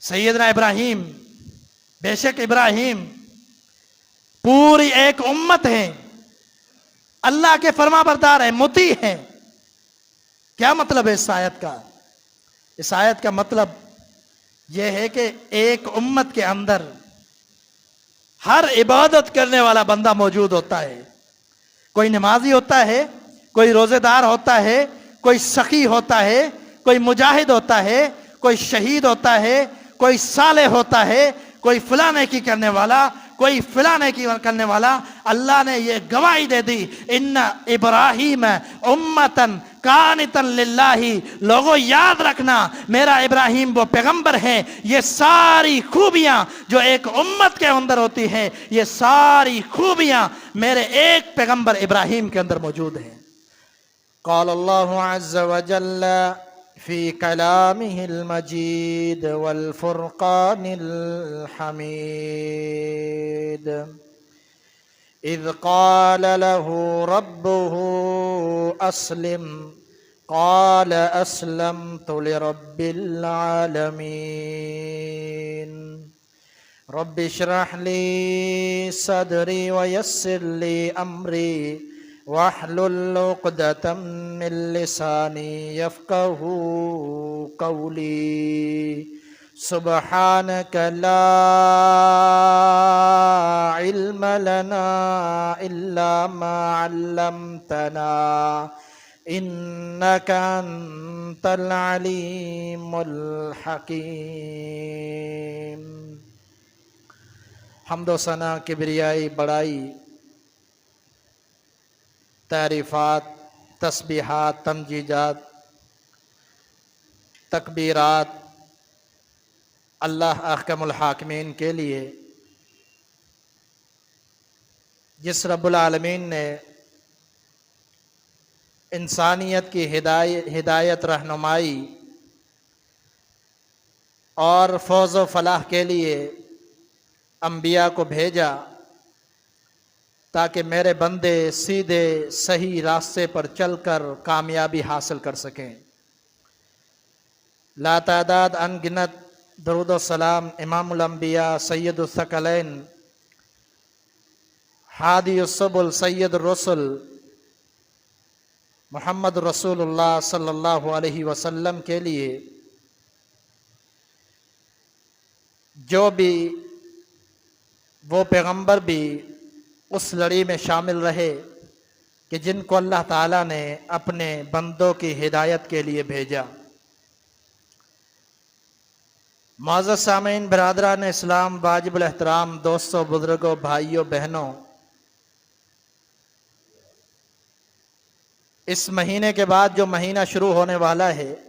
सैयदना इब्राहीम, बेशक इब्राहीम पूरी एक उम्मत है, अल्लाह के फरमाबरदार है, मुती है। क्या मतलब है इस आयत का? इस आयत का मतलब यह है कि एक उम्मत के अंदर हर इबादत करने वाला बंदा मौजूद होता है। कोई नमाजी होता है, कोई रोजेदार होता है, कोई सखी होता है, कोई मुजाहिद होता है, कोई शहीद होता है, कोई साले होता है, कोई फला नेकी करने वाला, कोई फला नेकी करने वाला। अल्लाह ने यह गवाही दे दी, इन्ना इब्राहीम उम्मतन कानितन लिल्लाही। लोगों याद रखना, मेरा इब्राहीम वो पैगंबर है। ये सारी खूबियां जो एक उम्मत के अंदर होती हैं, ये सारी खूबियां मेरे एक पैगंबर इब्राहीम के अंदर मौजूद हैं। क़ाल अल्लाहु अज़्ज़ व जल्ल फ़ी कलामिहिल मजीद वल फ़ुरक़ानिल हमीद, इज़ क़ाल लहू रब्बुहु अस्लिम क़ाल अस्लमतु लिरब्बिल आलमीन। रब्बि इश्रह ली सदरी व यस्सिर ली अमरी वहलुल उक़दतम मिन लिसानी यफ़क़हू क़ौली। सुब्हानक ला इल्म लना इल्ला मा अल्लमतना इन्नका अंतल अलीमुल हकीम। हम्द व सना, किबरियाई, बड़ाई, तारीफ़ात, तस्बीहात, तमजीजात, तकबीरात अल्लाह अहकमुल हाकिमीन के लिए, जिस रब्बुल आलमीन ने इंसानियत की हिदायत, रहनुमाई और फौज़ व फलाह के लिए अंबिया को भेजा ताकि मेरे बंदे सीधे सही रास्ते पर चलकर कामयाबी हासिल कर सकें। लातादाद अनगिनत दरूद व सलाम इमामुल अंबिया सैयदुस सकलैन हादियुस सुबुल सैयदुर रसूल मोहम्मद रसूलुल्लाह सल्लल्लाहु अलैहि वसल्लम के लिए, जो भी वो पैगंबर भी उस लड़ी में शामिल रहे कि जिनको अल्लाह ताला ने अपने बंदों की हिदायत के लिए भेजा। मुअज़्ज़ज़ सामीन, बिरादरान इस्लाम, वाजिबुल एहतराम, दोस्तों, बुजुर्गों, भाइयों, बहनों, इस महीने के बाद जो महीना शुरू होने वाला है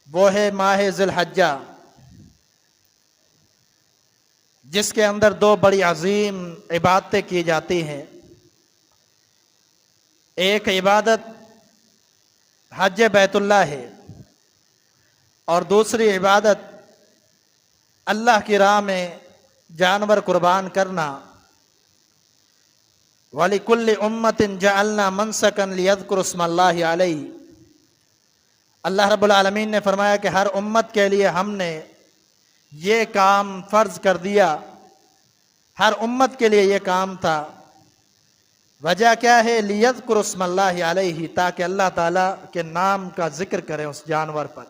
वो है माह ज़िलहज्जा, जिसके अंदर दो बड़ी अजीम इबादतें की जाती हैं। एक इबादत हज बैतुल्लाह है और दूसरी इबादत अल्लाह की राह में जानवर कुर्बान करना। वलिकुल्लि उम्मतिन जअलना मनसकन लियज़कुरु इस्मल्लाहि अलैहि। अल्लाह रब्बुल आलमीन ने फरमाया कि हर उम्मत के लिए हमने ये काम फ़र्ज कर दिया। हर उम्मत के लिए ये काम था। वजह क्या है? लियज़कुरु इस्मल्लाहि अलैहि, ताकि अल्लाह ताला के नाम का जिक्र करें उस जानवर पर।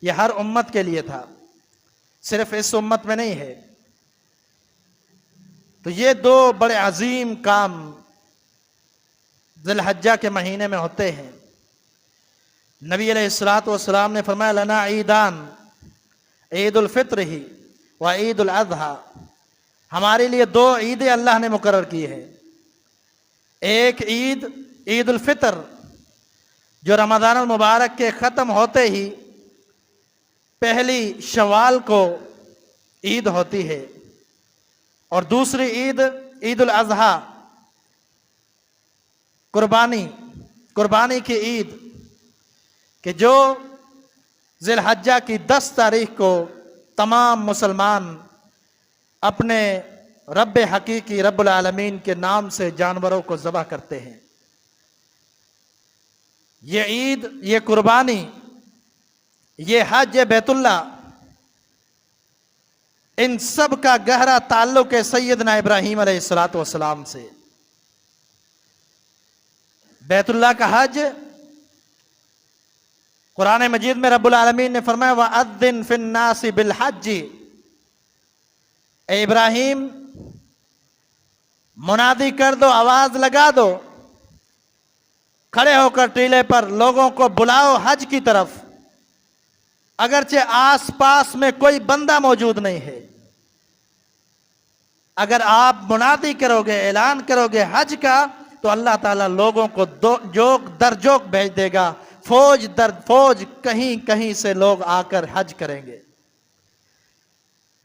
यह हर उम्मत के लिए था, सिर्फ इस उम्मत में नहीं है। तो ये दो बड़े अजीम काम ज़िलहज्जा के महीने में होते हैं। नबी अलैहिस्सलातु वस्सलाम ने फरमाया, लना ईदान, ईद उल फित्र ही व ईद उल अज़हा। हमारे लिए दो ईदें अल्लाह ने मुकर्रर की है। एक ईद ईद उल फित्र, जो रमज़ान अल मुबारक के ख़त्म होते ही पहली शवाल को ईद होती है, और दूसरी ईद ईद उल अज़हा, कुर्बानी की ईद, कि जो ज़िलहज्जा की 10 तारीख को तमाम मुसलमान अपने रब हकीकी रब्बुल आलमीन के नाम से जानवरों को ज़बह करते हैं। ये ईद, ये कुर्बानी ये हज, ये बैतुल्ला, इन सब का गहरा ताल्लुक है सैयदना इब्राहीम अलैहिस्सलातु वस्सलाम से। बैतुल्ला का हज, कुरान मजीद में रब्बुल आलमीन ने फरमाया वअद्दिन फिन्नासी बिल हज्जी, ए इब्राहीम मुनादी कर दो, आवाज लगा दो, खड़े होकर टीले पर लोगों को बुलाओ हज की तरफ, अगरचे आस पास में कोई बंदा मौजूद नहीं है। अगर आप मुनादी करोगे, ऐलान करोगे हज का, तो अल्लाह ताला लोगों को जोक दर जोक भेज देगा, फौज दर फौज कहीं कहीं से लोग आकर हज करेंगे।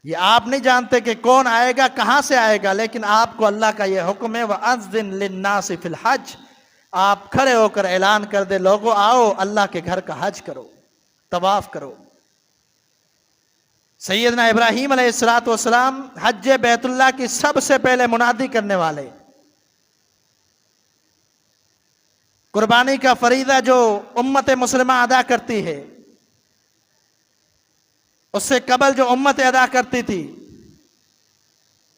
ये आप नहीं जानते कि कौन आएगा, कहां से आएगा, लेकिन आपको अल्लाह का यह हुक्म है वअज़्ज़िन लिन्नासि फिल हज, आप खड़े होकर ऐलान कर दे, लोगों आओ अल्लाह के घर का हज करो, तवाफ करो। सैयदना इब्राहीम अलैहिस्सलातु वस्सलाम हज बैतुल्ला की सबसे पहले मुनादी करने वाले। कुर्बानी का फरीदा जो उम्मत मुस्लिमा अदा करती है, उससे कबल जो उम्मत अदा करती थी,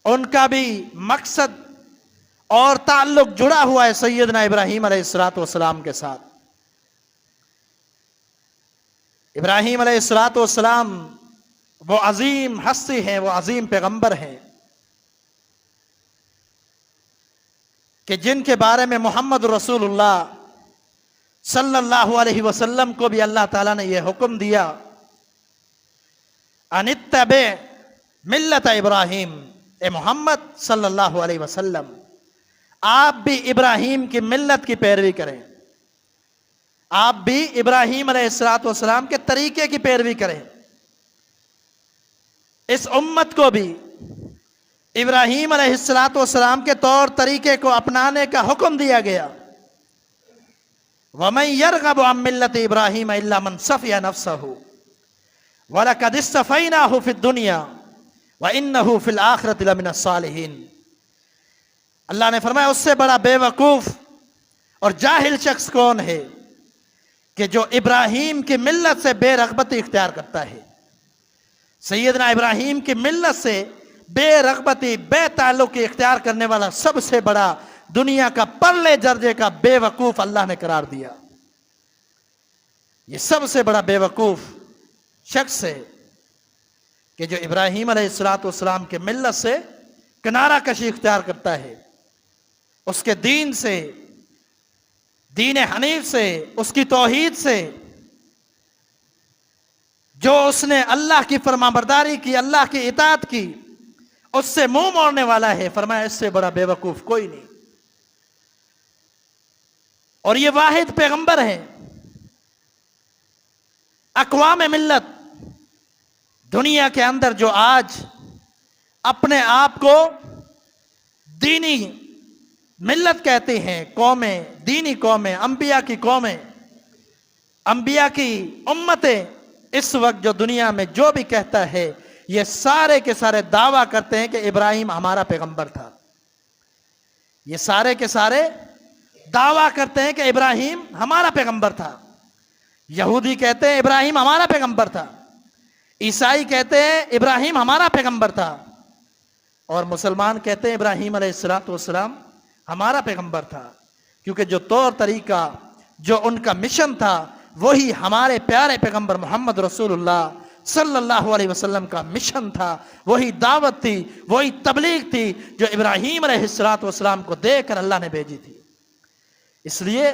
उनका भी मकसद और ताल्लुक जुड़ा हुआ है सैयदना इब्राहीम अलैहिस्सलातु वस्सलाम के साथ। इब्राहीम अलैहिस्सलातु वस्सलाम वो अजीम हस्ती हैं, वो अजीम पैगंबर हैं कि जिनके बारे में मोहम्मद रसूलुल्लाह सल्लल्लाहु अलैहि वसल्लम को भी अल्लाह ताला ने यह हुक्म दिया अनित्तबे मिल्लत इब्राहीम, ए मोहम्मद सल्लल्लाहु अलैहि वसल्लम आप भी इब्राहीम की मिल्लत की पैरवी करें, आप भी इब्राहीम अलैहिस्सलातु वस्सलाम के तरीके की पैरवी करें। इस उम्मत को भी इब्राहीम अलैहिस्सलातु वस्सलाम के तौर तरीके को अपनाने का हुक्म दिया गया। वमन यरगबु अन मिल्लति इब्राहीम इल्ला मन सफिया नफ्सहु वलक़द इस्तफ़ैनाहु फ़िद दुनिया व इन्नहु फ़िल आखिरति लमिनस सालिहीन। अल्लाह ने फरमाया उससे बड़ा बेवकूफ और जाहिल शख्स कौन है कि जो इब्राहीम की मिल्लत से बेरगबती इख्तियार करता है। सैयदना इब्राहीम की मिल्लत से बेरगबती बेताल्लुकी इख्तियार करने वाला सबसे बड़ा दुनिया का परले दर्जे का बेवकूफ अल्लाह ने करार दिया। ये सबसे बड़ा बेवकूफ शख्स है कि जो इब्राहीम अलैहिस्सलातु वस्सलाम के मिल्लत से किनारा कशी इख्तियार करता है, उसके दीन से, दीन हनीफ से, उसकी तौहीद से, जो उसने अल्लाह की फरमाबरदारी की, अल्लाह की इताअत की, उससे मुंह मोड़ने वाला है। फरमाया इससे बड़ा बेवकूफ कोई नहीं। और ये वाहिद पैगंबर है अक़वाम मिल्लत दुनिया के अंदर जो आज अपने आप को दीनी मिल्लत कहते हैं, कौमें, दीनी कौमें, अंबिया की कौमें, अंबिया की उम्मतें, इस वक्त जो दुनिया में जो भी कहता है ये सारे के सारे दावा करते हैं कि इब्राहीम हमारा पैगंबर था। ये सारे के सारे दावा करते हैं कि इब्राहीम हमारा पैगंबर था। यहूदी कहते हैं इब्राहीम हमारा पैगंबर था, ईसाई कहते हैं इब्राहीम हमारा पैगंबर था, और मुसलमान कहते हैं इब्राहीम अलैहिस्सलातु वस्सलाम हमारा पैगंबर था। क्योंकि जो तौर तरीका, जो उनका मिशन था, वही हमारे प्यारे पैगंबर मोहम्मद रसूलुल्लाह सल्लल्लाहु अलैहि वसल्लम का मिशन था, वही दावत थी, वही तबलीग थी जो इब्राहीम अलैहिस्सलातु वस्सलाम को देकर अल्लाह ने भेजी थी। इसलिए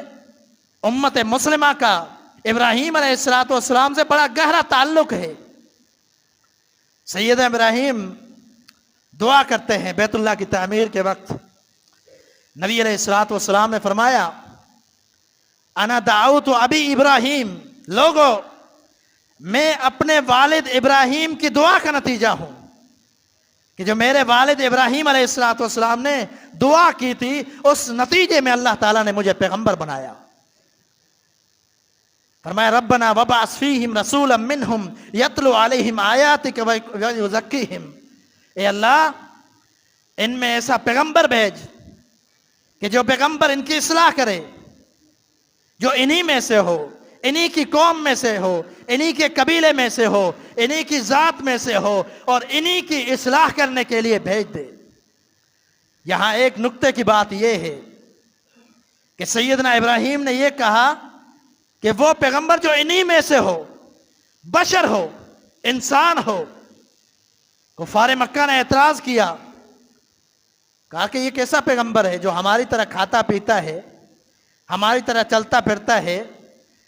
उम्मत मुस्लिमा का इब्राहीम अलैहिस्सलातु वस्सलाम से बड़ा गहरा ताल्लुक है। सैयद इब्राहीम दुआ करते हैं बैतुल्लाह की तामीर के वक्त। नबी अलैहिस्सलातु वस्सलाम ने फरमाया अना दाऊत अबी इब्राहीम, लोगों मैं अपने वालिद इब्राहीम की दुआ का नतीजा हूं कि जो मेरे वालिद इब्राहीम अलैहिस्सलातु वस्सलाम ने दुआ की थी, उस नतीजे में अल्लाह ताला ने मुझे पैगंबर बनाया। फरमाया रब्बना वबअस फीहिम रसूलन मिनहुम यतलू अलैहिम आयातिक व युज़क्कीहिम, ए अल्लाह इनमें ऐसा पैगंबर भेज कि जो पैगंबर इनकी इस्लाह करे, जो इन्हीं में से हो, इन्हीं की कौम में से हो, इन्हीं के कबीले में से हो, इन्हीं की जात में से हो और इन्हीं की इस्लाह करने के लिए भेज दे। यहां एक नुक्ते की बात यह है कि सैयदना इब्राहिम ने यह कहा कि वो पैगंबर जो इन्हीं में से हो, बशर हो, इंसान हो। कुफार मक्का ने एतराज किया, कहा कि ये कैसा पैगंबर है जो हमारी तरह खाता पीता है, हमारी तरह चलता फिरता है,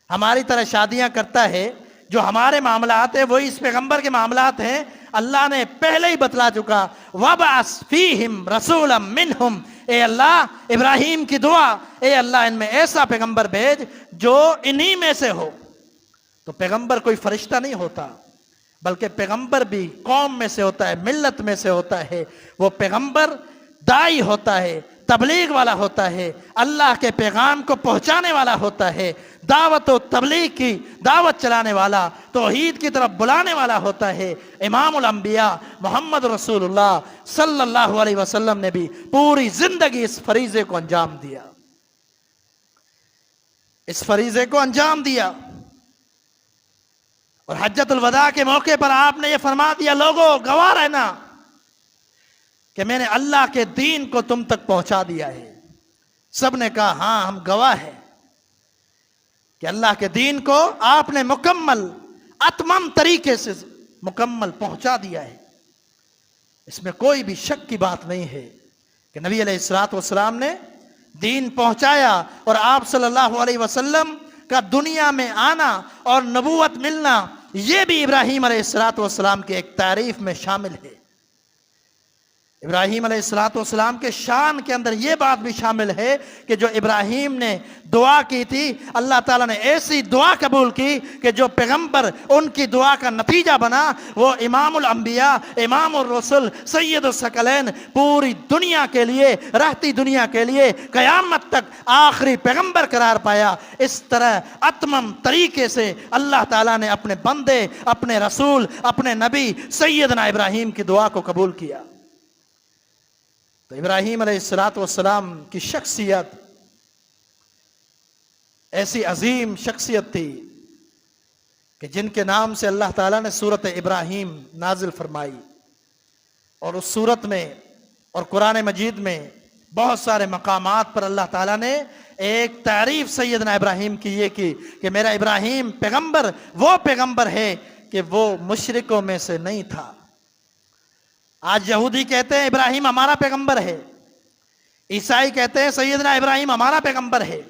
हमारी तरह शादियां करता है, जो हमारे मामलात है वही इस पैगंबर के मामलात हैं। अल्लाह ने पहले ही बतला चुका, वबअस फीहिम रसूलम मिनहुम, ए अल्लाह इब्राहिम की दुआ, ए अल्लाह इनमें ऐसा पैगंबर भेज जो इन्हीं में से हो। तो पैगंबर कोई फरिश्ता नहीं होता, बल्कि पैगंबर भी कौम में से होता है, मिल्लत में से होता है। वो पैगंबर दाई होता है, तबलीग वाला होता है, अल्लाह के पैगाम को पहुंचाने वाला होता है, दावत और तबलीग की दावत चलाने वाला, तौहीद की तरफ बुलाने वाला होता है। इमामुल अंबिया मोहम्मद रसूलुल्लाह सल्लल्लाहु अलैहि वसल्लम ने भी पूरी जिंदगी इस फरीजे को अंजाम दिया, इस फरीजे को अंजाम दिया। और हज्जतुल वदा के मौके पर आपने ये फरमा दिया, लोगों गवाह रहना कि मैंने अल्लाह के दीन को तुम तक पहुंचा दिया है। सब ने कहा हां हम गवाह हैं कि अल्लाह के दीन को आपने मुकम्मल अतमम तरीके से मुकम्मल पहुंचा दिया है। इसमें कोई भी शक की बात नहीं है कि नबी अलैहिस्सलातु वस्सलाम ने दीन पहुंचाया और आप सल्लल्लाहु अलैहि वसल्लम का दुनिया में आना और नबूवत मिलना, यह भी इब्राहिम अलैहिस्सलातु वस्सलाम की एक तारीफ में शामिल है। इब्राहिम अलैहिस्सलाम के शान के अंदर यह बात भी शामिल है कि जो इब्राहिम ने दुआ की थी, अल्लाह ताला ने ऐसी दुआ कबूल की कि जो पैगंबर उनकी दुआ का नतीजा बना, वो इमामुल अंबिया, इमामुर रसूल, सैयदुस सकलैन, पूरी दुनिया के लिए, रहती दुनिया के लिए कयामत तक आखिरी पैगंबर करार पाया। इस तरह अतमम तरीके से अल्लाह ताला ने अपने बंदे, अपने रसूल, अपने नबी सैयदना इब्राहिम की दुआ को कबूल किया। तो इब्राहिम अलैहिस्सलातु वस्सलाम की शख्सियत ऐसी अजीम शख्सियत थी कि जिनके नाम से अल्लाह ताला ने सूरत इब्राहिम नाजिल फरमाई। और उस सूरत में और कुरान मजीद में बहुत सारे मकामात पर अल्लाह ताला ने एक तारीफ सैयदना इब्राहिम की ये की कि मेरा इब्राहिम पैगंबर वो पैगंबर है कि वो मुशरिकों में से नहीं था। आज यहूदी कहते हैं इब्राहिम हमारा पैगंबर है, ईसाई कहते हैं सैयदना इब्राहिम हमारा पैगंबर है,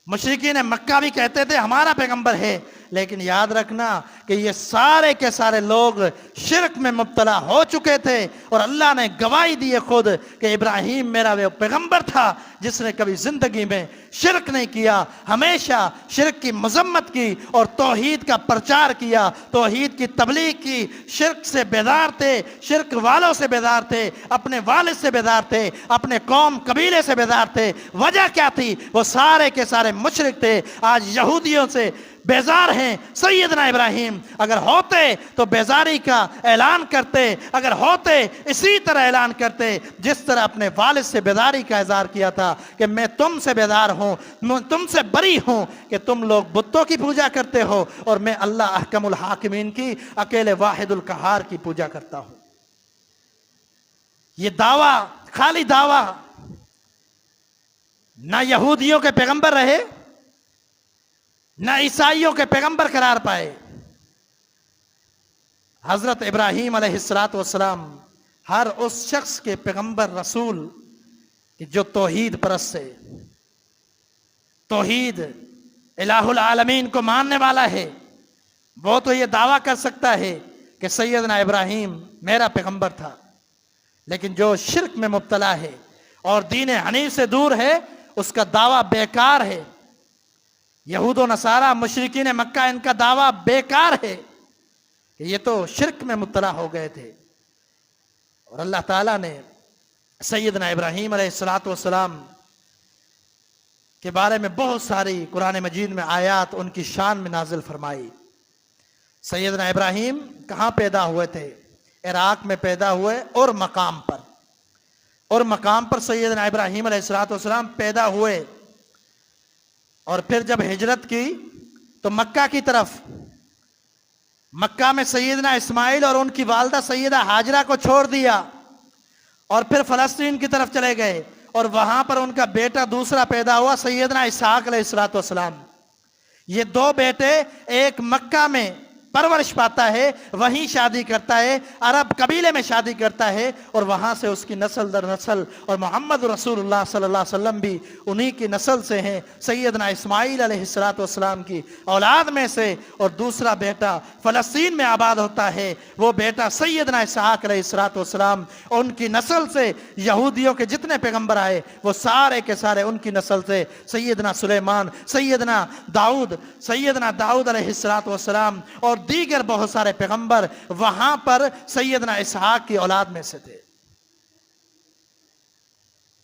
मुशरिकीन मक्का भी कहते थे हमारा पैगंबर है। लेकिन याद रखना कि ये सारे के सारे लोग शिरक में मुब्तला हो चुके थे और अल्लाह ने गवाही दी है खुद कि इब्राहिम मेरा वो पैगंबर था जिसने कभी जिंदगी में शिरक नहीं किया, हमेशा शिरक की मजम्मत की और तौहीद का प्रचार किया, तौहीद की तबलीग की। शिरक से बेदार थे, शिरक वालों से बेदार थे, अपने वालिद से बेदार थे, अपने कौम कबीले से बेदार थे। वजह क्या थी? वो सारे के सारे मुशरिक थे। आज यहूदियों से बेजार हैं। सैयदना इब्राहिम अगर होते तो बेजारी का ऐलान करते, अगर होते इसी तरह ऐलान करते जिस तरह अपने वालिद से बेदारी का इज़हार किया था कि मैं तुमसे बेदार हूं, मैं तुमसे बरी हूं कि तुम लोग बुतों की पूजा करते हो और मैं अल्लाह अहकमुल हाकिमीन की अकेले वाहिदुल कहार की पूजा करता हूं। ये दावा खाली दावा, ना यहूदियों के पैगंबर रहे ना ईसाइयों के पैगंबर करार पाए। हजरत इब्राहिम अलैहिस्सलातु वस्सलाम हर उस शख्स के पैगंबर रसूल कि जो तौहीद परस्त है, तौहीद इलाहुल आलमीन को मानने वाला है, वो तो ये दावा कर सकता है कि सैयदना इब्राहिम मेरा पैगंबर था। लेकिन जो शिरक में मुब्तला है और दीन हनीफ से दूर है, उसका दावा बेकार है। यहूद व नसारा मुशरिकीन मक्का, इनका दावा बेकार है कि ये तो शिरक में मुब्तला हो गए थे। और अल्लाह ताला ने सैयदना इब्राहिम अलैहिस्सलातु वस्सलाम के बारे में बहुत सारी कुरान मजीद में आयात उनकी शान में नाजिल फरमाई। सैयदना इब्राहिम कहाँ पैदा हुए थे? इराक में पैदा हुए और मकाम पर सैयदना इब्राहिम अलैहिस्सलातु वस्सलाम पैदा हुए। और फिर जब हिजरत की तो मक्का की तरफ, मक्का में सैयदना इस्माइल और उनकी वालदा सैयदा हाजरा को छोड़ दिया और फिर फलस्तीन की तरफ चले गए और वहां पर उनका बेटा दूसरा पैदा हुआ, सैयदना इसहाक अलैहिस्सलातु वस्सलाम। ये दो बेटे, एक मक्का में परवरिश पाता है, वहीं शादी करता है, अरब कबीले में शादी करता है और वहां से उसकी नस्ल दर नस्ल, और मोहम्मद रसूलुल्लाह सल्लल्लाहु अलैहि वसल्लम भी उन्हीं की नस्ल से हैं, सैयदना इस्माइल अलैहिस्सलातु वस्सलाम की औलाद में से। और दूसरा बेटा फलस्तीन में आबाद होता है, वो बेटा सैयदना इसहाक अलैहिस्सलातु वस्सलाम, उनकी नस्ल से यहूदियों के जितने पैगंबर आए वो सारे के सारे उनकी नस्ल से। सैयदना सुलेमान, सैयदना दाऊद अलैहिस्सलातु वस्सलाम और दीगर बहुत सारे पैगंबर वहां पर सैयदना इसहाक की औलाद में से थे।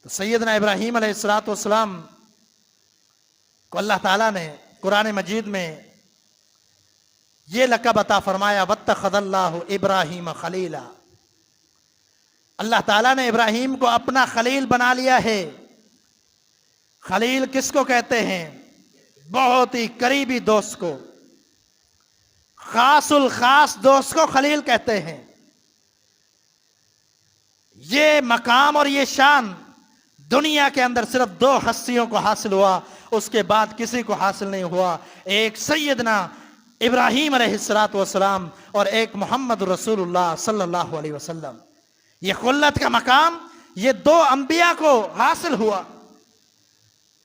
तो सैयदना इब्राहीम अलैहिस्सलातु वस्सलाम को अल्लाह ताला ने कुरान मजीद में यह लक़ब अता फरमाया, वत्तख़ज़ल्लाहु इब्राहीम खलीला। अल्लाह ताला ने इब्राहीम को अपना खलील बना लिया है। खलील किसको कहते हैं? बहुत ही करीबी दोस्त को, खासुल खास दोस्त को खलील कहते हैं। ये मकाम और ये शान दुनिया के अंदर सिर्फ दो हस्तियों को हासिल हुआ, उसके बाद किसी को हासिल नहीं हुआ। एक सैयदना इब्राहीम अलैहिस्सलातु वस्सलाम और एक मोहम्मद रसूलुल्लाह सल्लल्लाहु अलैहि वसल्लम। ये खुल्लत का मकाम ये दो अंबिया को हासिल हुआ।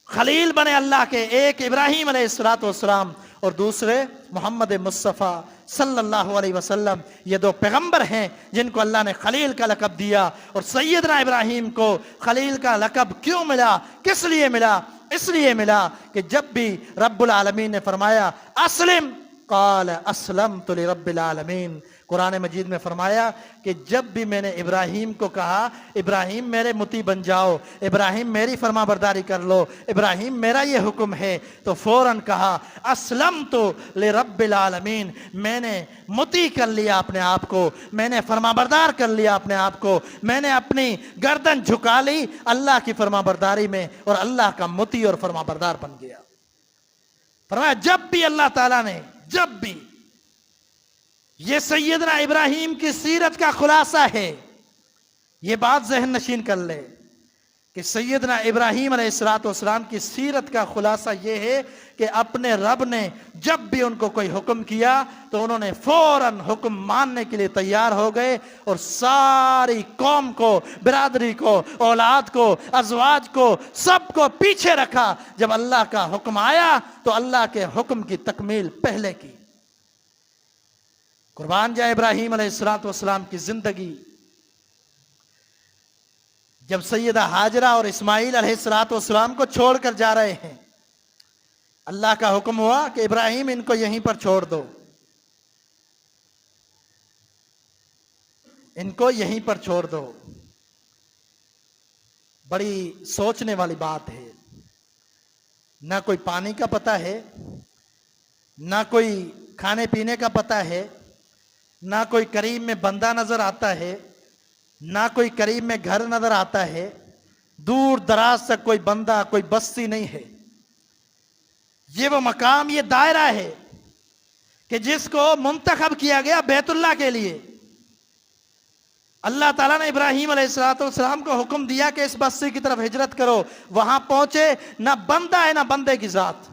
खलील बने अल्लाह के, एक इब्राहीम अलैहिस्सलातु वस्सलाम और दूसरे मोहम्मद मुस्तफ़ा सल्लल्लाहु अलैहि वसल्लम। ये दो पैगंबर हैं जिनको अल्लाह ने खलील का लक़ब दिया। और सैयदना इब्राहीम को खलील का लक़ब क्यों मिला, किस लिए मिला? इसलिए मिला कि जब भी रब्बुल आलमीन ने फरमाया अस्लिम क़ाल अस्लमतु लिरब्बिल आलमीन, कुरान मजीद में फरमाया कि जब भी मैंने इब्राहीम को कहा इब्राहीम मेरे मुती बन जाओ, इब्राहीम मेरी फरमाबरदारी कर लो, इब्राहीम मेरा ये हुक्म है, तो फौरन कहा अस्लमतु लिरब्बिल आलमीन, मैंने मुती कर लिया अपने आप को, मैंने फरमाबरदार कर लिया अपने आप को, मैंने अपनी गर्दन झुका ली अल्लाह की फरमाबरदारी में और अल्लाह का मुती और फरमाबरदार बन गया। फरमाया जब भी अल्लाह ताला ने, जब भी, ये सैयदना इब्राहीम की सीरत का खुलासा है। ये बात ज़हन नशीन कर ले कि सैयदना इब्राहीम अलैहिस्सलातु वस्सलाम की सीरत का खुलासा ये है कि अपने रब ने जब भी उनको कोई हुक्म किया तो उन्होंने फौरन हुक्म मानने के लिए तैयार हो गए और सारी कौम को, बिरादरी को, औलाद को, अज़वाज को, सबको पीछे रखा। जब अल्लाह का हुक्म आया तो अल्लाह के हुक्म की तकमील पहले की। कुर्बान जाए इब्राहीम अलैहिस्सलातु वस्सलाम की जिंदगी। जब सैयदा हाजरा और इस्माइल अलैहिस्सलातु वस्सलाम को छोड़कर जा रहे हैं, अल्लाह का हुक्म हुआ कि इब्राहीम इनको यहीं पर छोड़ दो, इनको यहीं पर छोड़ दो। बड़ी सोचने वाली बात है। ना कोई पानी का पता है, ना कोई खाने पीने का पता है, ना कोई करीब में बंदा नजर आता है, ना कोई करीब में घर नजर आता है, दूर दराज तक कोई बंदा, कोई बस्ती नहीं है। ये वो मकाम, ये दायरा है कि जिसको मुंतखब किया गया बैतुल्लाह के लिए। अल्लाह ताला ने इब्राहीम अलैहिस्सलाम को हुक्म दिया कि इस बस्ती की तरफ हिजरत करो। वहां पहुंचे, ना बंदा है ना बंदे की जात।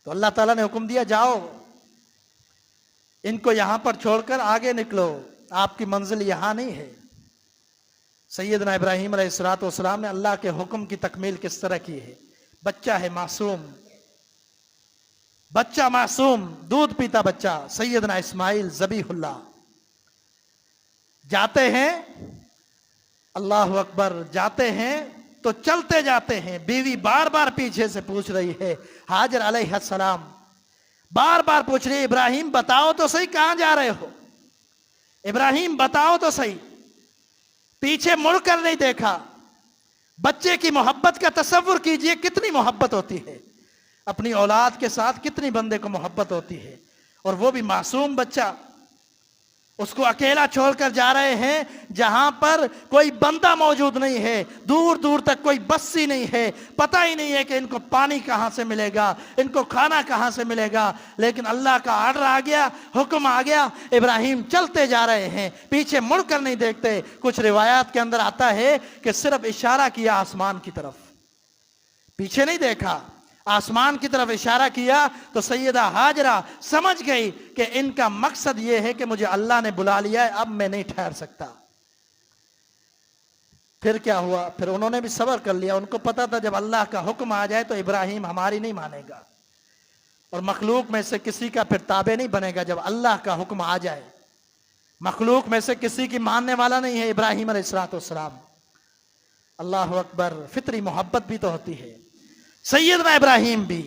तो अल्लाह ताला ने हुक्म दिया जाओ, इनको यहां पर छोड़कर आगे निकलो, आपकी मंजिल यहां नहीं है। सैयदना इब्राहीम अलैहिस्सलाम ने अल्लाह के हुक्म की तकमील किस तरह की है? बच्चा है मासूम, बच्चा मासूम, दूध पीता बच्चा, सैयदना इस्माइल ज़बीहुल्लाह जाते हैं, अल्लाह अकबर, जाते हैं तो चलते जाते हैं। बीवी बार बार पीछे से पूछ रही है, हाजर अलैहिस्सलाम बार बार पूछ रही है, इब्राहीम बताओ तो सही कहां जा रहे हो, इब्राहीम बताओ तो सही। पीछे मुड़कर नहीं देखा। बच्चे की मोहब्बत का तसव्वुर कीजिए, कितनी मोहब्बत होती है अपनी औलाद के साथ, कितनी बंदे को मोहब्बत होती है, और वो भी मासूम बच्चा। उसको अकेला छोड़कर जा रहे हैं जहां पर कोई बंदा मौजूद नहीं है, दूर दूर तक कोई बस्ती नहीं है, पता ही नहीं है कि इनको पानी कहां से मिलेगा, इनको खाना कहां से मिलेगा। लेकिन अल्लाह का आर्डर आ गया, हुक्म आ गया, इब्राहिम चलते जा रहे हैं, पीछे मुड़कर नहीं देखते। कुछ रिवायात के अंदर आता है कि सिर्फ इशारा किया आसमान की तरफ, पीछे नहीं देखा, आसमान की तरफ इशारा किया तो सैयदा हाजरा समझ गई कि इनका मकसद यह है कि मुझे अल्लाह ने बुला लिया है, अब मैं नहीं ठहर सकता। फिर क्या हुआ, फिर उन्होंने भी सब्र कर लिया। उनको पता था जब अल्लाह का हुक्म आ जाए तो इब्राहिम हमारी नहीं मानेगा, और मखलूक में से किसी का फिर ताबे नहीं बनेगा। जब अल्लाह का हुक्म आ जाए, मखलूक में से किसी की मानने वाला नहीं है इब्राहिम अलैहिस्सलाम। अल्लाह अकबर। फितरी मोहब्बत भी तो होती है। सैयदना इब्राहिम भी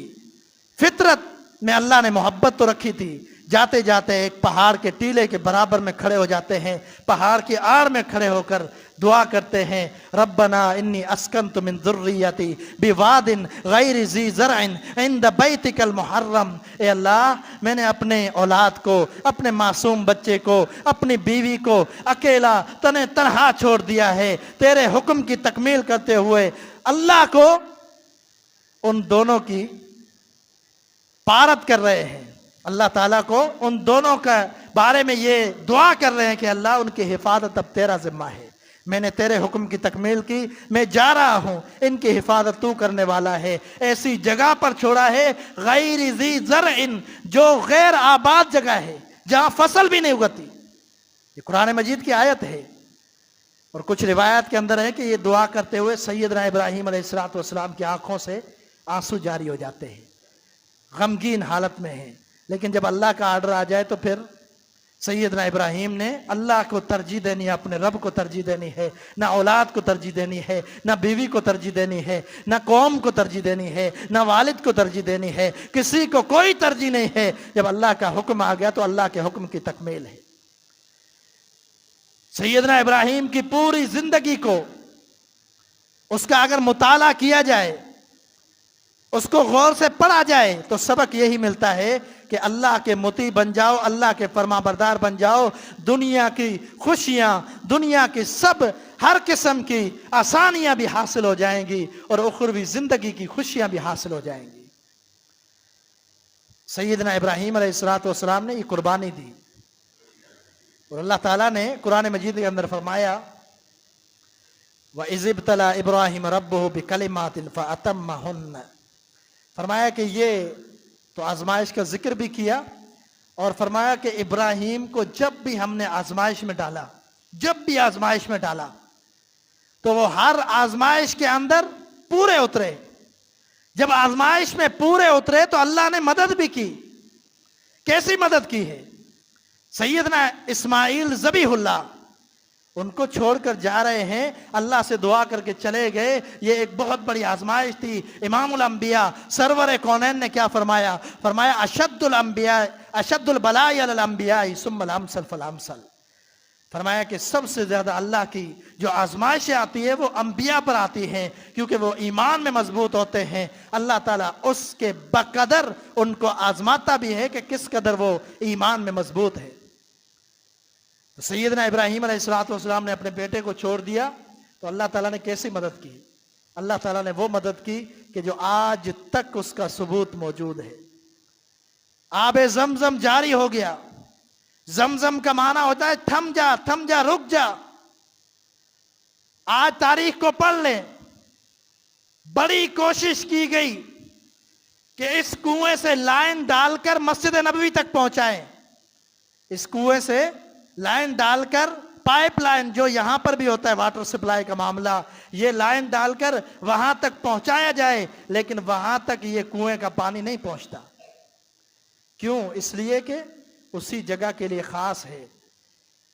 फितरत में अल्लाह ने मोहब्बत तो रखी थी। जाते जाते एक पहाड़ के टीले के बराबर में खड़े हो जाते हैं, पहाड़ की आड़ में खड़े होकर दुआ करते हैं, रब्बना इन्नी अस्कंतु मिन ज़ुर्रियती बिवादिन गैरि ज़ी ज़रअन इंद बैतिकल मुहर्रम। ए अल्लाह, मैंने अपने औलाद को, अपने मासूम बच्चे को, अपनी बीवी को अकेला तने तन्हा छोड़ दिया है। तेरे हुक्म की तकमील करते हुए अल्लाह को, उन दोनों की पारत कर रहे हैं, अल्लाह ताला को उन दोनों का बारे में ये दुआ कर रहे हैं कि अल्लाह उनकी हिफाजत अब तेरा जिम्मा है। मैंने तेरे हुक्म की तकमील की, मैं जा रहा हूं, इनकी हिफाजत तू करने वाला है। ऐसी जगह पर छोड़ा है गैर ज़ी ज़रअन, जो गैर आबाद जगह है, जहां फसल भी नहीं उगती। ये कुरान मजीद की आयत है। और कुछ रिवायत के अंदर है कि ये दुआ करते हुए सैयदना इब्राहिम अलैहिस्सलाम की आंखों से आंसू जारी हो जाते हैं, गमगीन हालत में हैं। लेकिन जब अल्लाह का आर्डर आ जाए तो फिर सैयदना इब्राहिम ने अल्लाह को तरजीह देनी है, अपने रब को तरजीह देनी है। ना औलाद को तरजीह देनी है, ना बीवी को तरजीह देनी है, ना कौम को तरजीह देनी है, ना वालिद को तरजीह देनी है, किसी को कोई तरजीह नहीं है। जब अल्लाह का हुक्म आ गया तो अल्लाह के हुक्म की तकमील है। सैयदना इब्राहिम की पूरी जिंदगी को उसका अगर मुताला किया जाए, उसको गौर से पढ़ा जाए, तो सबक यही मिलता है कि अल्लाह के मुती बन जाओ, अल्लाह के फरमाबरदार बन जाओ। दुनिया की खुशियां, दुनिया की सब हर किस्म की आसानियां भी हासिल हो जाएंगी और उखरवी जिंदगी की खुशियां भी हासिल हो जाएंगी। सैयदना इब्राहिम अलैहिस्सलाम ने ये कुर्बानी दी, और अल्लाह ताला ने कुरान मजीद के अंदर फरमाया, व इज़िब्तला इब्राहिम रब्बुहु बिकलिमातिन फअतम्महुन्न। फरमाया कि ये तो आजमाइश का जिक्र भी किया, और फरमाया कि इब्राहिम को जब भी हमने आजमाइश में डाला, जब भी आजमाइश में डाला, तो वो हर आजमाइश के अंदर पूरे उतरे। जब आजमाइश में पूरे उतरे तो अल्लाह ने मदद भी की। कैसी मदद की है? सैयदना इस्माइल ज़बीहुल्लाह, उनको छोड़कर जा रहे हैं, अल्लाह से दुआ करके चले गए। ये एक बहुत बड़ी आजमाइश थी। इमामुल अंबिया सरवर कौनैन ने क्या फरमाया? फरमाया अशद्दुल अंबिया अशद्दुल बलाइ अल अंबिया सुम्मल अमसल फल अमसल। फरमाया कि सबसे ज्यादा अल्लाह की जो आजमाइशें आती है वो अंबिया पर आती हैं, क्योंकि वो ईमान में मजबूत होते हैं। अल्लाह ताला उसके बकदर उनको आजमाता भी है कि किस कदर वो ईमान में मजबूत है। तो सैयदना इब्राहिम अलैहिस्सलाम ने अपने बेटे को छोड़ दिया, तो अल्लाह ताला ने कैसी मदद की? अल्लाह ताला ने वो मदद की कि जो आज तक उसका सबूत मौजूद है। आबे जमजम जारी हो गया। जमजम का माना होता है थम जा, रुक जा। आज तारीख को पढ़ लें, बड़ी कोशिश की गई कि इस कुएं से लाइन डालकर मस्जिद नबवी तक पहुंचाएं। इस कुएं से लाइन डालकर, पाइपलाइन जो यहां पर भी होता है वाटर सप्लाई का मामला, ये लाइन डालकर वहां तक पहुंचाया जाए, लेकिन वहां तक ये कुएं का पानी नहीं पहुंचता। क्यों? इसलिए कि उसी जगह के लिए खास है।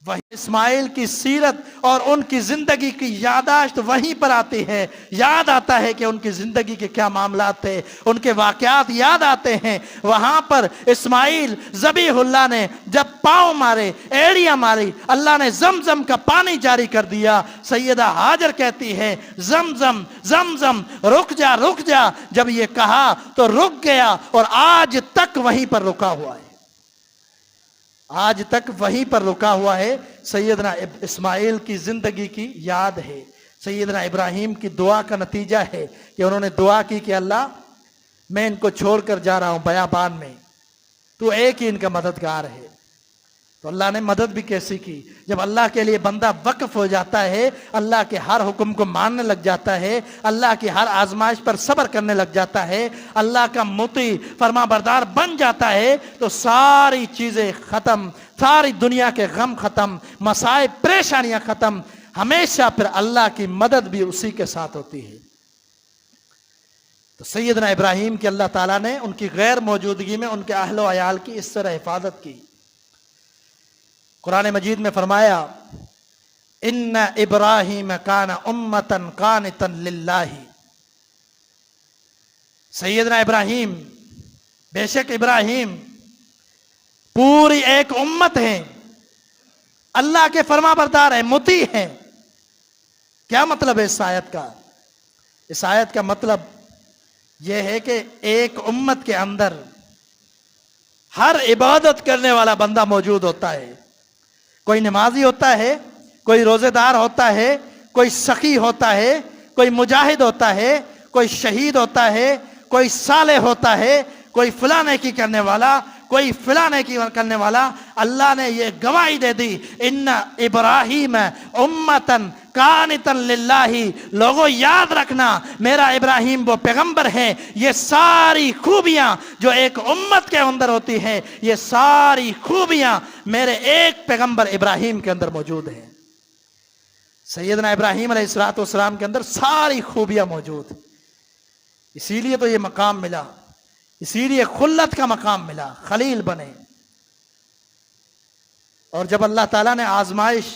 वही इस्माइल की सीरत और उनकी जिंदगी की यादाश्त वहीं पर आती है। याद आता है कि उनकी जिंदगी के क्या मामलात थे, उनके वाकयात याद आते हैं। वहां पर इस्माइल ज़बीहुल्लाह ने जब पांव मारे, एड़ियां मारी, अल्लाह ने जमजम का पानी जारी कर दिया। सैयदा हाजर कहती है जमजम जमजम रुक जा, रुक जा। जब ये कहा तो रुक गया और आज तक वहीं पर रुका हुआ है। आज तक वहीं पर रुका हुआ है। सैयदना इस्माइल की जिंदगी की याद है, सैयदना इब्राहिम की दुआ का नतीजा है कि उन्होंने दुआ की कि अल्लाह मैं इनको छोड़कर जा रहा हूं बयाबान में, तो एक ही इनका मददगार है। तो अल्लाह ने मदद भी कैसी की, जब अल्लाह के लिए बंदा वक्फ हो जाता है, अल्लाह के हर हुक्म को मानने लग जाता है, अल्लाह की हर आजमाइश पर सब्र करने लग जाता है, अल्लाह का मुती फरमाबरदार बन जाता है, तो सारी चीजें खत्म, सारी दुनिया के गम खत्म, मसाइब परेशानियां खत्म। हमेशा फिर अल्लाह की मदद भी उसी के साथ होती है। तो सैयदना इब्राहिम की अल्लाह ताला ने उनकी गैर मौजूदगी में उनके अहलो अयाल की इस तरह हिफाजत की। कुरान मजीद में फरमाया, इन्ना इब्राहिम काना उम्मतन कानितन लिल्लाही। सैयदना इब्राहिम, बेशक इब्राहिम पूरी एक उम्मत है, अल्लाह के फरमाबरदार है, मुती है। क्या मतलब है इस आयत का? इस आयत का मतलब यह है कि एक उम्मत के अंदर हर इबादत करने वाला बंदा मौजूद होता है। कोई नमाजी होता है, कोई रोजेदार होता है, कोई सखी होता है, कोई मुजाहिद होता है, कोई शहीद होता है, कोई साले होता है, कोई फलाने की करने वाला, कोई फलाने की करने वाला। अल्लाह ने यह गवाही दे दी, इन्ना इब्राहिम उम्मतन कानितन लिल्लाही। लोगों याद रखना, मेरा इब्राहिम वो पैगंबर है। ये सारी खूबियां जो एक उम्मत के अंदर होती हैं, ये सारी खूबियां मेरे एक पैगंबर इब्राहिम के अंदर मौजूद हैं। सैयदना इब्राहिम अलैहिस्सलाम के अंदर सारी खूबियां मौजूद, इसीलिए तो ये मकाम मिला, इसीलिए खुल्लत का मकाम मिला, खलील बने। और जब अल्लाह ताला ने आजमाइश,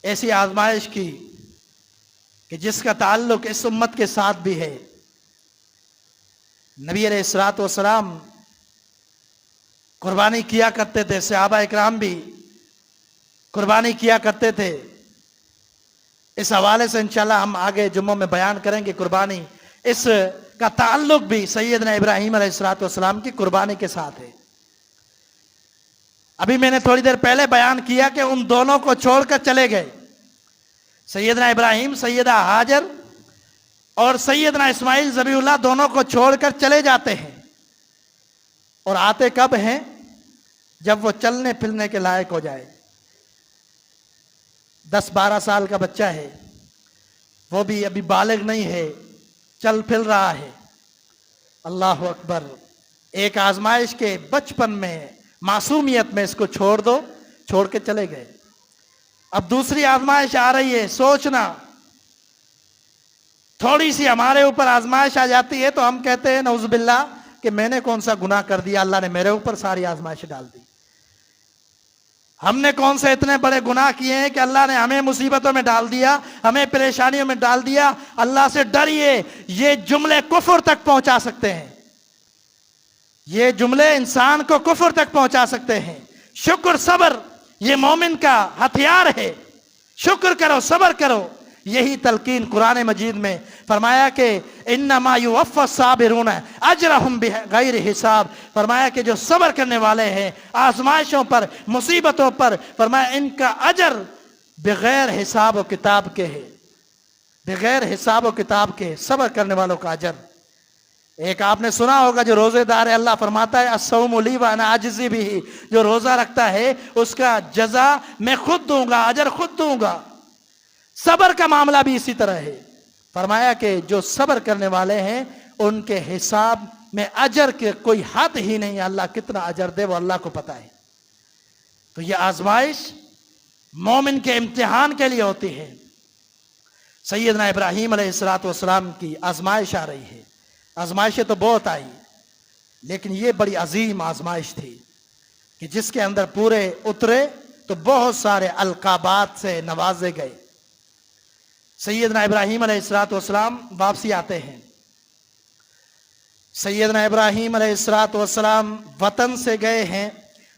ऐसी आजमाइश की कि जिसका ताल्लुक इस उम्मत के साथ भी है। नबी अलैहिस्सलाम कुर्बानी किया करते थे, सहाबा इकराम भी कुर्बानी किया करते थे। इस हवाले से इंशाल्लाह हम आगे जुम्मों में बयान करेंगे कुर्बानी। इस का ताल्लुक भी सैयदना इब्राहिम अलैहिस्सलाम की कुर्बानी के साथ है। अभी मैंने थोड़ी देर पहले बयान किया कि उन दोनों को छोड़कर चले गए। सैयदना इब्राहिम, सैयदा हाजर और सैयदना इस्माइल ज़बीहुल्लाह दोनों को छोड़कर चले जाते हैं। और आते कब हैं? जब वो चलने फिरने के लायक हो जाए। 10-12 साल का बच्चा है, वो भी अभी बालिग नहीं है, चल फिर रहा है। अल्लाह अकबर। एक आजमाइश के बचपन में, मासूमियत में इसको छोड़ दो, छोड़ के चले गए। अब दूसरी आजमाइश आ रही है। सोचना, थोड़ी सी हमारे ऊपर आजमाइश आ जाती है तो हम कहते हैं नऊज़ुबिल्लाह कि मैंने कौन सा गुनाह कर दिया, अल्लाह ने मेरे ऊपर सारी आजमाइश डाल दी। हमने कौन से इतने बड़े गुनाह किए हैं कि अल्लाह ने हमें मुसीबतों में डाल दिया, हमें परेशानियों में डाल दिया। अल्लाह से डरिए। ये जुमले कुफ्र तक पहुंचा सकते हैं, ये जुमले इंसान को कुफ्र तक पहुंचा सकते हैं। शुक्र सब्र ये मोमिन का हथियार है। शुक्र करो, सब्र करो। यही तलकीन कुरान मजीद में फरमाया कि इन्नमा युवफ़्फ़स साबिरून अजरहुम बिग़ैर हिसाब। फरमाया कि जो सब्र करने वाले हैं आजमाइशों पर, मुसीबतों पर, फरमाया इनका अजर बगैर हिसाब व किताब के है, बगैर हिसाब व किताब के सब्र करने वालों का अजर। एक आपने सुना होगा, जो रोजेदार है अल्लाह फरमाता है अस्सौमु ली व अना आजिज़ी बिही। जो रोजा रखता है उसका जजा मैं खुद दूंगा, अजर खुद दूंगा। सब्र का मामला भी इसी तरह है। फरमाया कि जो सब्र करने वाले हैं उनके हिसाब में अजर के कोई हद ही नहीं है। अल्लाह कितना अजर दे वो अल्लाह को पता है। तो ये आजमाइश मोमिन के इम्तिहान के लिए होती है। सैयदना इब्राहिम अलैहिस्सलाम की आजमाइश आ रही है। आजमाइशें तो बहुत आई, लेकिन ये बड़ी अजीम आजमाइश थी कि जिसके अंदर पूरे उतरे तो बहुत सारे अलकाबात से नवाजे गए। सैयदना इब्राहिम अलैहिस्सलाम वापसी आते हैं। सैयदना इब्राहिम अलैहिस्सलाम वतन से गए हैं,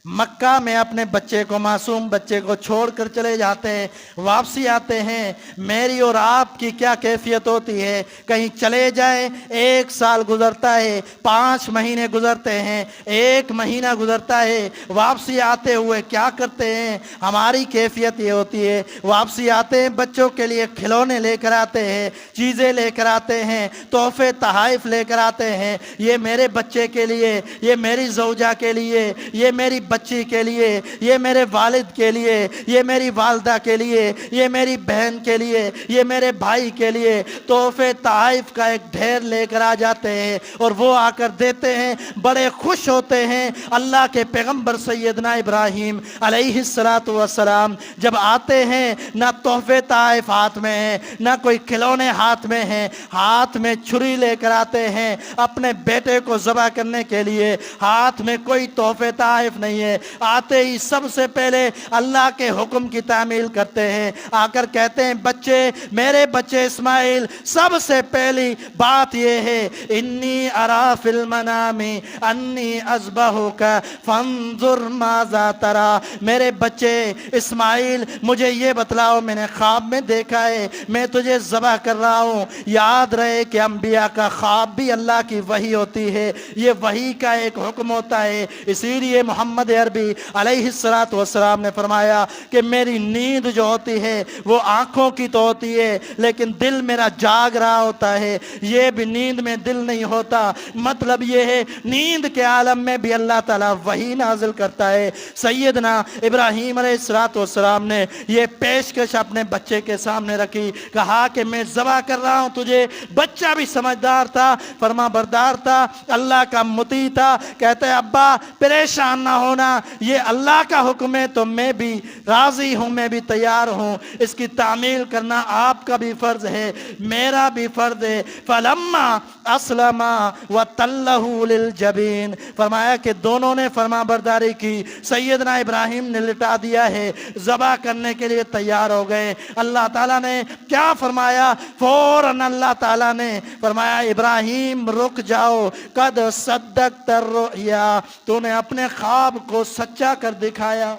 मक्का में अपने बच्चे को, मासूम बच्चे को छोड़कर चले जाते हैं, वापसी आते हैं। मेरी और आपकी क्या कैफियत होती है? कहीं चले जाए, 1 साल गुजरता है, 5 महीने गुजरते हैं, 1 महीना गुजरता है, वापसी आते हुए क्या करते हैं? हमारी कैफियत ये होती है, वापसी आते हैं, बच्चों के लिए खिलौने लेकर आते हैं, चीज़ें लेकर आते हैं, तोहफे तहाइफ लेकर आते हैं। ये मेरे बच्चे के लिए, ये मेरी ज़ौजा के लिए, ये मेरी बच्ची के लिए, ये मेरे वालिद के लिए, ये मेरी वालदा के लिए, ये मेरी बहन के लिए, ये मेरे भाई के लिए तोहफे तहाइफ का एक ढेर लेकर आ जाते हैं और वो आकर देते हैं, बड़े खुश होते हैं। अल्लाह के पैगंबर सैयदना इब्राहीम अलैहिस्सलातु वस्सलाम जब आते हैं, ना तोहफे तहाइफ हाथ में है, ना कोई खिलौने हाथ में हैं, हाथ में छुरी लेकर आते हैं अपने बेटे को ज़बह करने के लिए। हाथ में कोई तोहफे तहाइफ नहीं है। आते ही सबसे पहले अल्लाह के हुक्म की तामील करते हैं, आकर कहते हैं, बच्चे, मेरे बच्चे इस्माइल, सबसे पहली बात यह है, इन्नी अरा फिल मनामी अन्नी अज़बहुका फंजुर माज़ा तरा। मेरे बच्चे इस्माइल, मुझे ये बतलाओ, मैंने ख्वाब में देखा है मैं तुझे ज़बह कर रहा हूँ। याद रहे कि अंबिया का ख्वाब भी अल्लाह की वही होती है, ये वही का एक हुक्म होता है। इसीलिए मोहम्मद अरबी अलैहिस्सलातु वस्सलाम ने फरमाया कि मेरी नींद जो होती है वो आंखों की तो होती है, लेकिन दिल मेरा जाग रहा होता है। ये भी नींद में दिल नहीं होता, मतलब ये है नींद के आलम में भी अल्लाह ताला वही नाजिल करता है। सैयदना इब्राहीम अलैहिस्सलातु वस्सलाम ने ये पेशकश अपने बच्चे के सामने रखी, कहा कि मैं ज़बह कर रहा हूँ तुझे। बच्चा भी समझदार था, फरमा बरदार था, अल्लाह का मुती था। कहते हैं, अब्बा परेशान ना होना, ये अल्लाह का हुक्म है तो मैं भी राज़ी हूँ, मैं भी तैयार हूँ। इसकी तामील करना आपका भी फ़र्ज़ है, मेरा भी फ़र्ज़ है। फलम्मा अस्लमा व तल्लहु लिल जबीन, फरमाया कि दोनों ने फरमा बरदारी की। सैयदना इब्राहीम ने लिटा दिया है, ज़बह करने के लिए तैयार हो गए। अल्लाह ताला ने क्या फरमाया? फ़ौरन अल्लाह ताला ने फरमाया, इब्राहीम रुक जाओ, कद सद्दक़्ता रुया, तूने अपने ख्वाब को सच्चा कर दिखाया।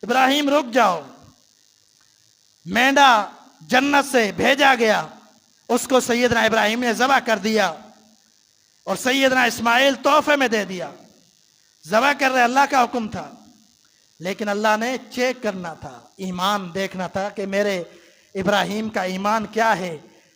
इब्राहीम रुक जाओ। मेंढा जन्नत से भेजा गया, उसको सैयदना इब्राहीम ने ज़बह कर दिया और सैयदना इस्माइल तोहफे में दे दिया। ज़बह कर रहे, अल्लाह का हुक्म था, लेकिन अल्लाह ने चेक करना था, ईमान देखना था कि मेरे इब्राहीम का ईमान क्या है।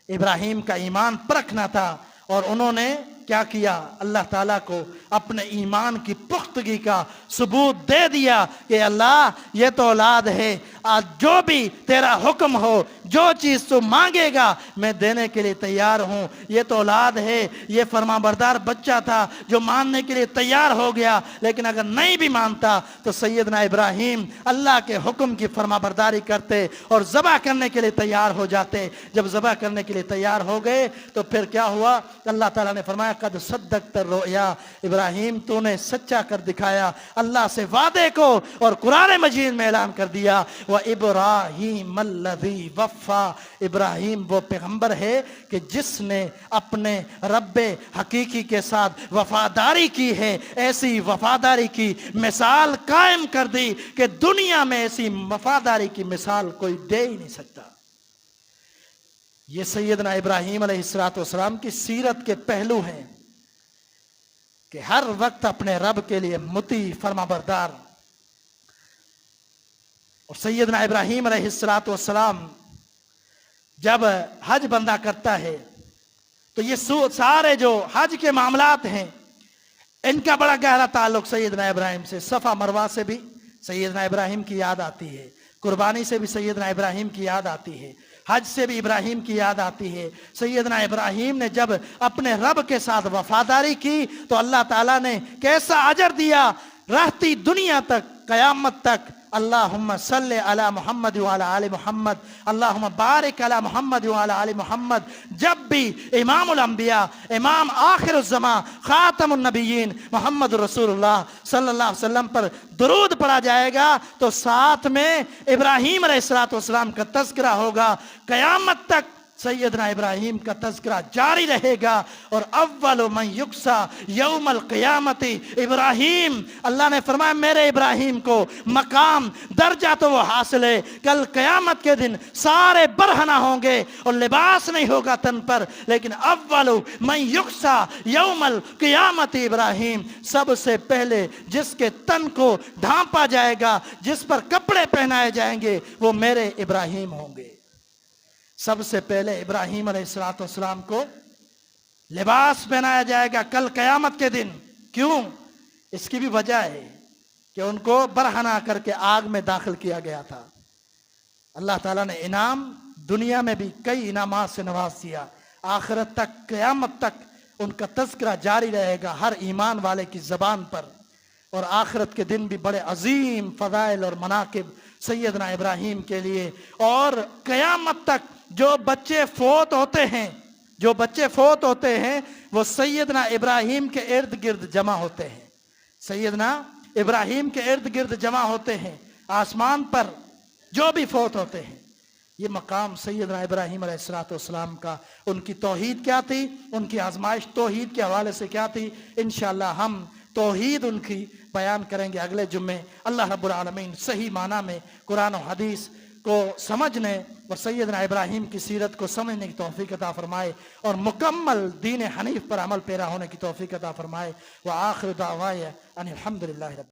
इब्राहीम का ईमान परखना था और उन्होंने क्या किया? अल्लाह ताला को अपने ईमान की पुख्तगी का सबूत दे दिया कि अल्लाह, ये तो औलाद है, आज जो भी तेरा हुक्म हो, जो चीज़ तू मांगेगा मैं देने के लिए तैयार हूँ। ये तो औलाद है, ये फरमाबरदार बच्चा था जो मानने के लिए तैयार हो गया। लेकिन अगर नहीं भी मानता तो सैयदना इब्राहीम अल्लाह के हुक्म की फरमाबरदारी करते और ज़बह करने के लिए तैयार हो जाते। जब ज़बह करने के लिए तैयार हो गए तो फिर क्या हुआ? अल्लाह ताला ने फरमाया, कद सद्दक़्ता रुया, इब्राहीम तूने सच्चा कर दिखाया अल्लाह से वादे को। और कुरान मजीद में ऐलान कर दिया, व इब्राहीम अल्लज़ी वफ़ा, इब्राहीम वो पैगंबर है कि जिसने अपने रब्बे हकीकी के साथ वफादारी की है। ऐसी वफादारी की मिसाल कायम कर दी कि दुनिया में ऐसी वफादारी की मिसाल कोई दे ही नहीं सकता। ये सैयदना इब्राहीम अलैहिस्सलाम की सीरत के पहलू हैं कि हर वक्त अपने रब के लिए मुती फरमाबरदार। और सैयदना इब्राहीम अलैहिस्सलाम जब हज बंदा करता है तो ये सारे जो हज के मामलात हैं इनका बड़ा गहरा ताल्लुक सैयदना इब्राहीम से। सफ़ा मरवा से भी सैयदना इब्राहीम की याद आती है, कुर्बानी से भी सैयदना इब्राहीम की याद आती है, हज से भी इब्राहीम की याद आती है। सैयदना इब्राहीम ने जब अपने रब के साथ वफादारी की तो अल्लाह ताला ने कैसा अजर दिया, रहती दुनिया तक, क़यामत तक। अल्लाहुम्मा सल्ले अला मुहम्मद व अला आले मुहम्मद, अल्लाहुम्मा बारिक अला मुहम्मद व अला आले मुहम्मद। जब भी इमामुल अंबिया, इमाम आखिरुज़्ज़मा, खातमुन नबिय्यीन मोहम्मद रसूलुल्लाह सल्लल्लाहु अलैहि वसल्लम पर दुरूद पढ़ा जाएगा तो साथ में इब्राहीम अलैहिस्सलाम का तज़किरा होगा। क़यामत तक सैयदना इब्राहिम का तज़किरा जारी रहेगा। और अव्वल मन युक्सा यौमल क़ियामती इब्राहिम, अल्लाह ने फरमाया मेरे इब्राहिम को मकाम दर्जा तो वो हासिल है, कल क़यामत के दिन सारे बरहना होंगे और लिबास नहीं होगा तन पर, लेकिन अव्वल मन युक्सा यौमल क़ियामती इब्राहिम, सबसे पहले जिसके तन को ढांपा जाएगा, जिस पर कपड़े पहनाए जाएंगे, वो मेरे इब्राहिम होंगे। सबसे पहले इब्राहिम अलैहिस्सलाम को लिबास पहनाया जाएगा कल क़यामत के दिन। क्यों? इसकी भी वजह है कि उनको बरहना करके आग में दाखिल किया गया था। अल्लाह ताला ने इनाम दुनिया में भी कई इनामात से नवाज दिया, आखिरत तक क़यामत तक उनका तज़किरा जारी रहेगा हर ईमान वाले की ज़बान पर। और आखिरत के दिन भी बड़े अजीम फ़ज़ाइल और मनाकिब सैयदना इब्राहिम के लिए। और क़यामत तक जो बच्चे फोत होते हैं, जो बच्चे फोत होते हैं, वो सैयदना इब्राहिम के इर्द गिर्द जमा होते हैं, सैयदना इब्राहिम के इर्द गिर्द जमा होते हैं। आसमान पर जो भी फोत होते हैं, ये मकाम सैयदना इब्राहिम अलैहिस्सलाम का। उनकी तौहीद क्या थी, उनकी आजमाइश तौहीद के हवाले से क्या थी, इंशाअल्लाह हम तौहीद उनकी बयान करेंगे अगले जुम्मे। अल्लाह रब्बुल आलमीन सही माना में कुरान और हदीस को समझने और सैयदना इब्राहिम की सीरत को समझने की तौफीक अता फरमाए और मुकम्मल दीन हनीफ पर अमल पैरा होने की तौफीक अता फरमाए। व आखिर दावाया अनिल हम्दुलिल्लाहि रब्बिल